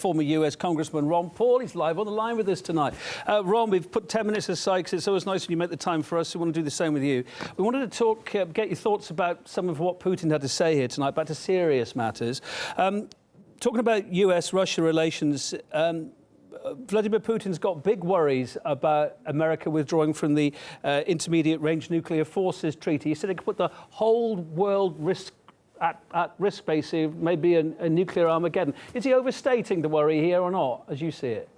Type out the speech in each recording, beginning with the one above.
former US Congressman Ron Paul. He's live on the line with us tonight. Ron, we've put 10 minutes aside because it's always nice when you make the time for us. We want to do the same with you. We wanted to talk, get your thoughts about some of what Putin had to say here tonight, back to serious matters. Talking about US-Russia relations, Vladimir Putin's got big worries about America withdrawing from the Intermediate-Range Nuclear Forces Treaty. He said it could put the whole world at risk, basically, maybe a nuclear Armageddon. Is he overstating the worry here or not, as you see it?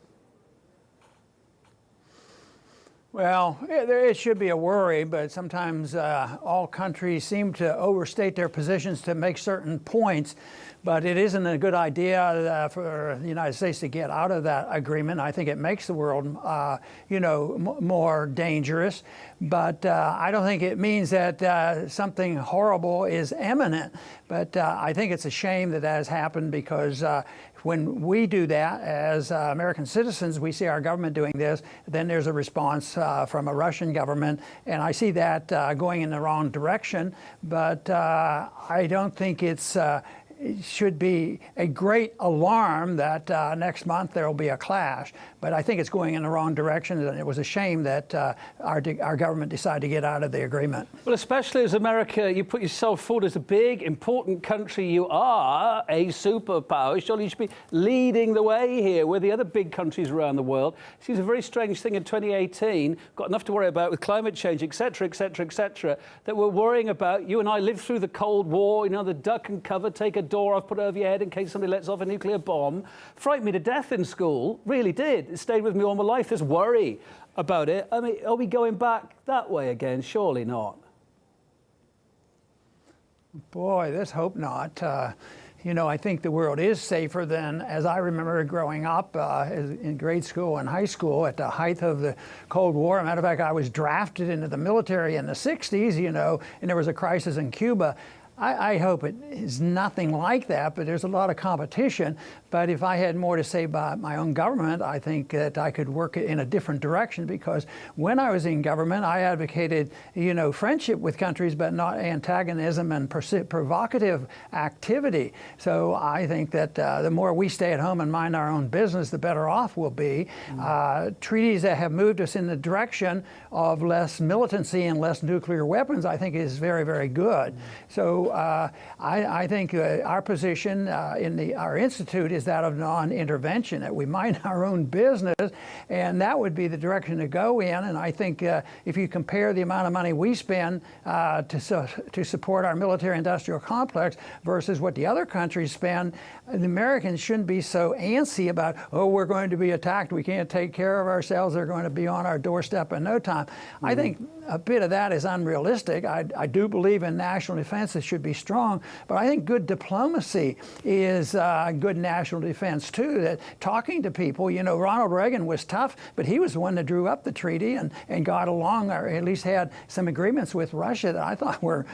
Well, it should be a worry, but sometimes all countries seem to overstate their positions to make certain points. But it isn't a good idea for the United States to get out of that agreement. I think it makes the world, more dangerous. But I don't think it means that something horrible is imminent. But I think it's a shame that that has happened because when we do that as American citizens, we see our government doing this, then there's a response from a Russian government. And I see that going in the wrong direction. But I don't think it should be a great alarm that next month there will be a clash. But I think it's going in the wrong direction, and it was a shame that our government decided to get out of the agreement. Well, especially as America, you put yourself forward as a big, important country. You are a superpower. Surely you should be leading the way here with the other big countries around the world. It seems a very strange thing in 2018, got enough to worry about with climate change, et cetera, that we're worrying about. You and I lived through the Cold War, the duck and cover, take a door off, put it over your head in case somebody lets off a nuclear bomb. Frightened me to death in school, really did. It stayed with me all my life, this worry about it. I mean, are we going back that way again? Surely not. Boy, let's hope not. I think the world is safer than, as I remember growing up in grade school and high school at the height of the Cold War. As a matter of fact, I was drafted into the military in the 60s, and there was a crisis in Cuba. I hope it is nothing like that, but there's a lot of competition. But if I had more to say about my own government, I think that I could work in a different direction, because when I was in government, I advocated, friendship with countries, but not antagonism and provocative activity. So I think that the more we stay at home and mind our own business, the better off we'll be. Treaties that have moved us in the direction of less militancy and less nuclear weapons, I think is very, very good. So I think our position in our institute is that of non-intervention, that we mind our own business, and that would be the direction to go in. And I think if you compare the amount of money we spend to support our military-industrial complex versus what the other countries spend, the Americans shouldn't be so antsy about, oh, we're going to be attacked, we can't take care of ourselves, they're going to be on our doorstep in no time. I think a bit of that is unrealistic. I do believe in national defense. It should be strong, but I think good diplomacy is good national defense too. That talking to people, Ronald Reagan was tough, but he was the one that drew up the treaty and got along, or at least had some agreements with Russia that I thought were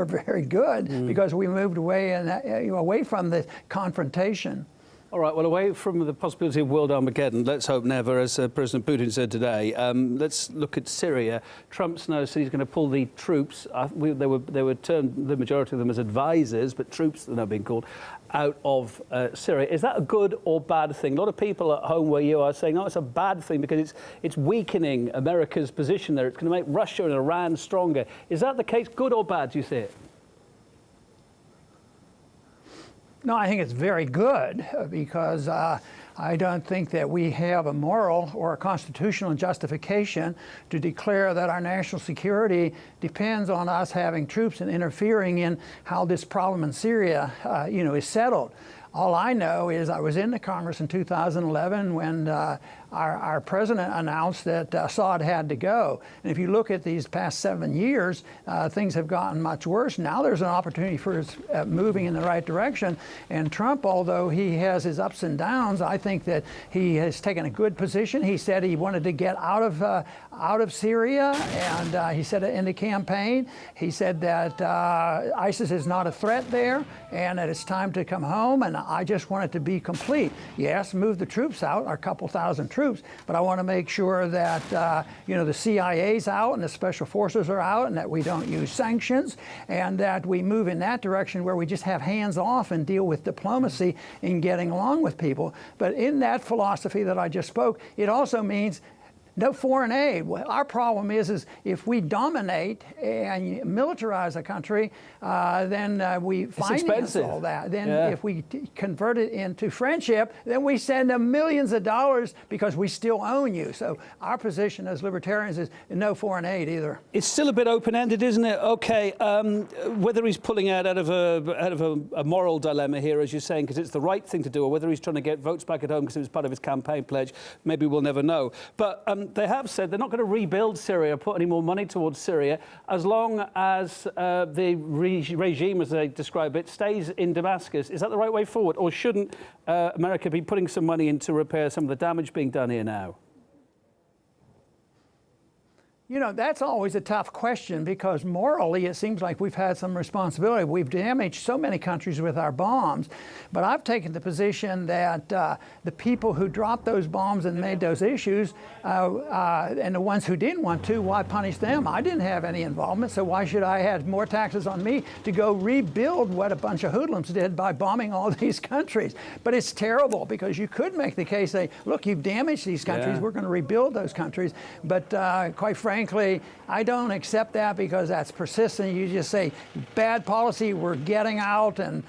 very good, because we moved away from the confrontation. All right, well, away from the possibility of world Armageddon, let's hope never, as President Putin said today. Let's look at Syria. Trump's now said he's going to pull the troops. They were termed, the majority of them, as advisors, but troops are now being called, out of Syria. Is that a good or bad thing? A lot of people at home where you are saying, oh, it's a bad thing because it's weakening America's position there. It's going to make Russia and Iran stronger. Is that the case? Good or bad, do you see it? No, I think it's very good, because I don't think that we have a moral or a constitutional justification to declare that our national security depends on us having troops and interfering in how this problem in Syria, is settled. All I know is I was in the Congress in 2011 when our president announced that Assad had to go. And if you look at these past 7 years, things have gotten much worse. Now there's an opportunity for moving in the right direction. And Trump, although he has his ups and downs, I think that he has taken a good position. He said he wanted to get out of Syria, and he said it in the campaign. He said that ISIS is not a threat there, and that it's time to come home. And I just want it to be complete. Yes, move the troops out, our couple thousand troops, but I want to make sure that the CIA's out and the special forces are out, and that we don't use sanctions, and that we move in that direction where we just have hands off and deal with diplomacy in getting along with people. But in that philosophy that I just spoke, it also means no foreign aid. Well, our problem is if we dominate and militarize a country, then we finance all that. Then if we convert it into friendship, then we send them millions of dollars because we still own you. So our position as libertarians is no foreign aid either. It's still a bit open-ended, isn't it? Okay, whether he's pulling out of a moral dilemma here, as you're saying, because it's the right thing to do, or whether he's trying to get votes back at home because it was part of his campaign pledge, maybe we'll never know. But they have said they're not going to rebuild Syria, put any more money towards Syria, as long as the regime, as they describe it, stays in Damascus. Is that the right way forward? Or shouldn't America be putting some money in to repair some of the damage being done here now? You know, that's always a tough question, because morally it seems like we've had some responsibility. We've damaged so many countries with our bombs. But I've taken the position that the people who dropped those bombs and made those issues, and the ones who didn't want to, why punish them? I didn't have any involvement, so why should I have more taxes on me to go rebuild what a bunch of hoodlums did by bombing all these countries? But it's terrible, because you could make the case, say, look, you've damaged these countries, we're going to rebuild those countries. But quite frankly, I don't accept that, because that's persistent. You just say, bad policy, we're getting out and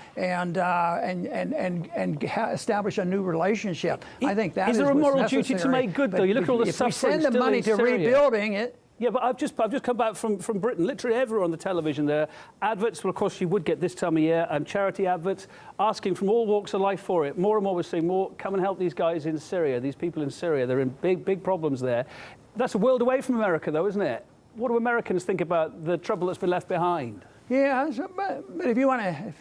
establish a new relationship. I think that is there a moral necessary. duty to make good, though? You look at all the suffering still in Syria. If we send the money to rebuilding it. Yeah, but I've just come back from Britain. Literally everywhere on the television there, adverts. Well, of course, you would get this time of year, charity adverts asking from all walks of life for it. More and more we're seeing more. Come and help these guys in Syria. These people in Syria, they're in big problems there. That's a world away from America, though, isn't it? What do Americans think about the trouble that's been left behind? Yeah, but if you want to.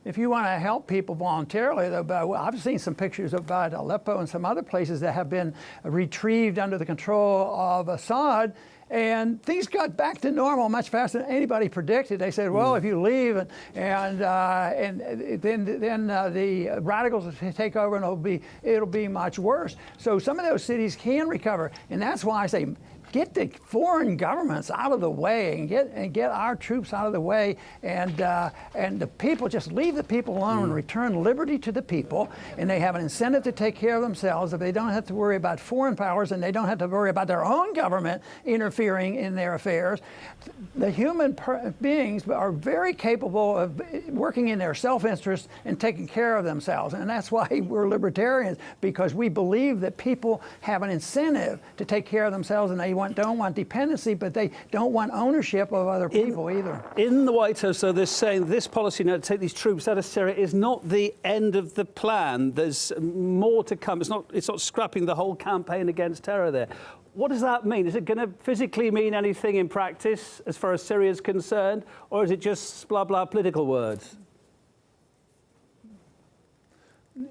If you want to help people voluntarily, though, I've seen some pictures about Aleppo and some other places that have been retrieved under the control of Assad, and things got back to normal much faster than anybody predicted. They said, well, if you leave and then the radicals will take over and it'll be much worse. So some of those cities can recover, and that's why I say, get the foreign governments out of the way and get our troops out of the way, and the people, just leave the people alone and return liberty to the people, and they have an incentive to take care of themselves. If they don't have to worry about foreign powers and they don't have to worry about their own government interfering in their affairs, the human beings are very capable of working in their self-interest and taking care of themselves. And that's why we're libertarians, because we believe that people have an incentive to take care of themselves, and they don't want dependency, but they don't want ownership of other people either. In the White House, though, they're saying this policy now to take these troops out of Syria is not the end of the plan. There's more to come. It's not scrapping the whole campaign against terror there. What does that mean? Is it going to physically mean anything in practice as far as Syria is concerned, or is it just blah, blah, political words?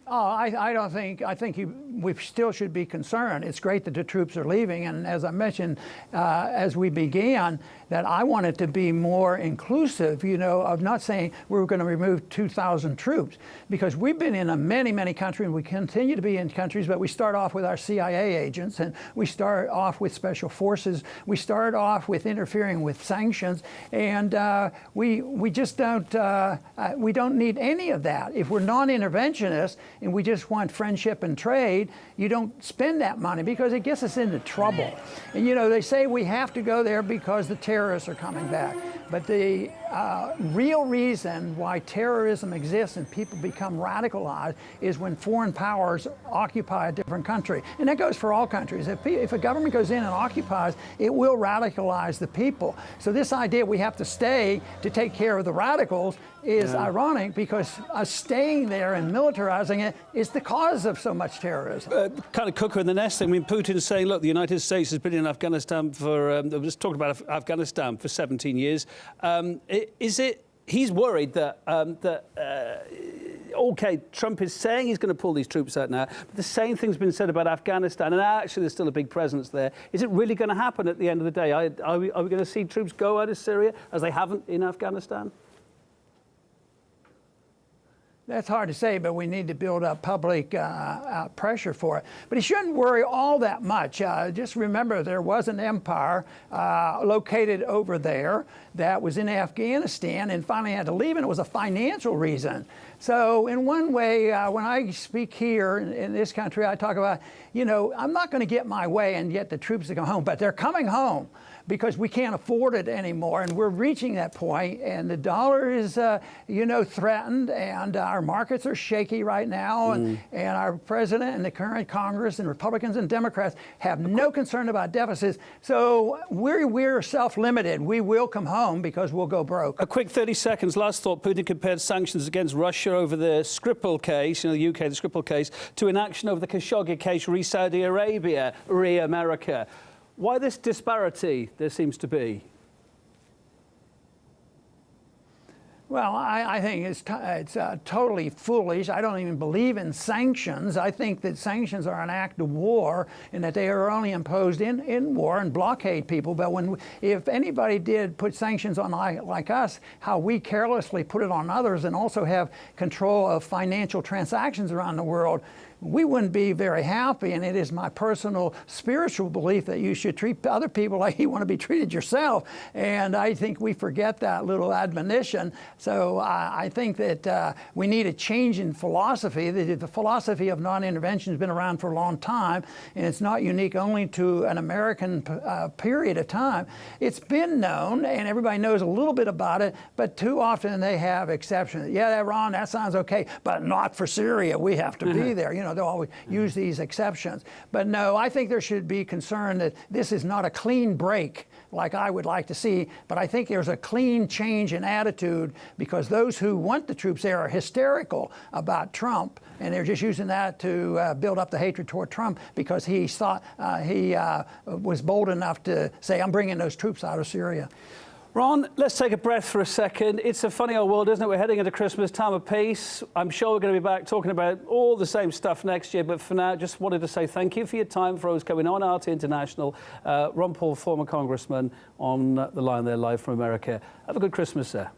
Oh, I think we still should be concerned. It's great that the troops are leaving, and as I mentioned as we began, that I want it to be more inclusive, of not saying we're going to remove 2,000 troops, because we've been in many countries, and we continue to be in countries, but we start off with our CIA agents, and we start off with special forces, we start off with interfering with sanctions, and we just we don't need any of that. If we're non-interventionists and we just want friendship and trade, you don't spend that money, because it gets us into trouble. And they say we have to go there because the terrorists are coming back. But the real reason why terrorism exists and people become radicalized is when foreign powers occupy a different country. And that goes for all countries. If a government goes in and occupies, it will radicalize the people. So this idea we have to stay to take care of the radicals is ironic, because us staying there and militarizing it is the cause of so much terrorism. Kind of cooker in the nest thing. I mean, Putin's saying, look, the United States has been in Afghanistan for, we just talked about Afghanistan for 17 years. He's worried that, OK, Trump is saying he's going to pull these troops out now, but the same thing's been said about Afghanistan, and actually there's still a big presence there. Is it really going to happen at the end of the day? Are we going to see troops go out of Syria, as they haven't in Afghanistan? That's hard to say, but we need to build up public pressure for it. But he shouldn't worry all that much. Just remember, there was an empire located over there that was in Afghanistan and finally had to leave, and it was a financial reason. So in one way, when I speak here in this country, I talk about, I'm not going to get my way and get the troops to come home, but they're coming home because we can't afford it anymore, and we're reaching that point, and the dollar is, threatened, and our markets are shaky right now, and our president and the current Congress and Republicans and Democrats have no concern about deficits. So we're self-limited. We will come home because we'll go broke. A quick 30 seconds. Last thought: Putin compared sanctions against Russia over the Skripal case, the UK, the Skripal case, to inaction over the Khashoggi case, re Saudi Arabia, re America. Why this disparity there seems to be? Well, I think it's totally foolish. I don't even believe in sanctions. I think that sanctions are an act of war and that they are only imposed in war and blockade people. But if anybody did put sanctions on like us, how we carelessly put it on others and also have control of financial transactions around the world, we wouldn't be very happy. And it is my personal spiritual belief that you should treat other people like you want to be treated yourself. And I think we forget that little admonition. So I think that we need a change in philosophy. The philosophy of non-intervention has been around for a long time, and it's not unique only to an American period of time. It's been known, and everybody knows a little bit about it, but too often they have exceptions. Yeah, Ron, that sounds okay, but not for Syria. We have to be there. They'll always use these exceptions. But no, I think there should be concern that this is not a clean break like I would like to see, but I think there's a clean change in attitude because those who want the troops there are hysterical about Trump, and they're just using that to build up the hatred toward Trump because he thought he was bold enough to say, I'm bringing those troops out of Syria. Ron, let's take a breath for a second. It's a funny old world, isn't it? We're heading into Christmas, time of peace. I'm sure we're going to be back talking about all the same stuff next year, but for now, just wanted to say thank you for your time, for us coming on RT International. Ron Paul, former congressman, on the line there live from America. Have a good Christmas, sir.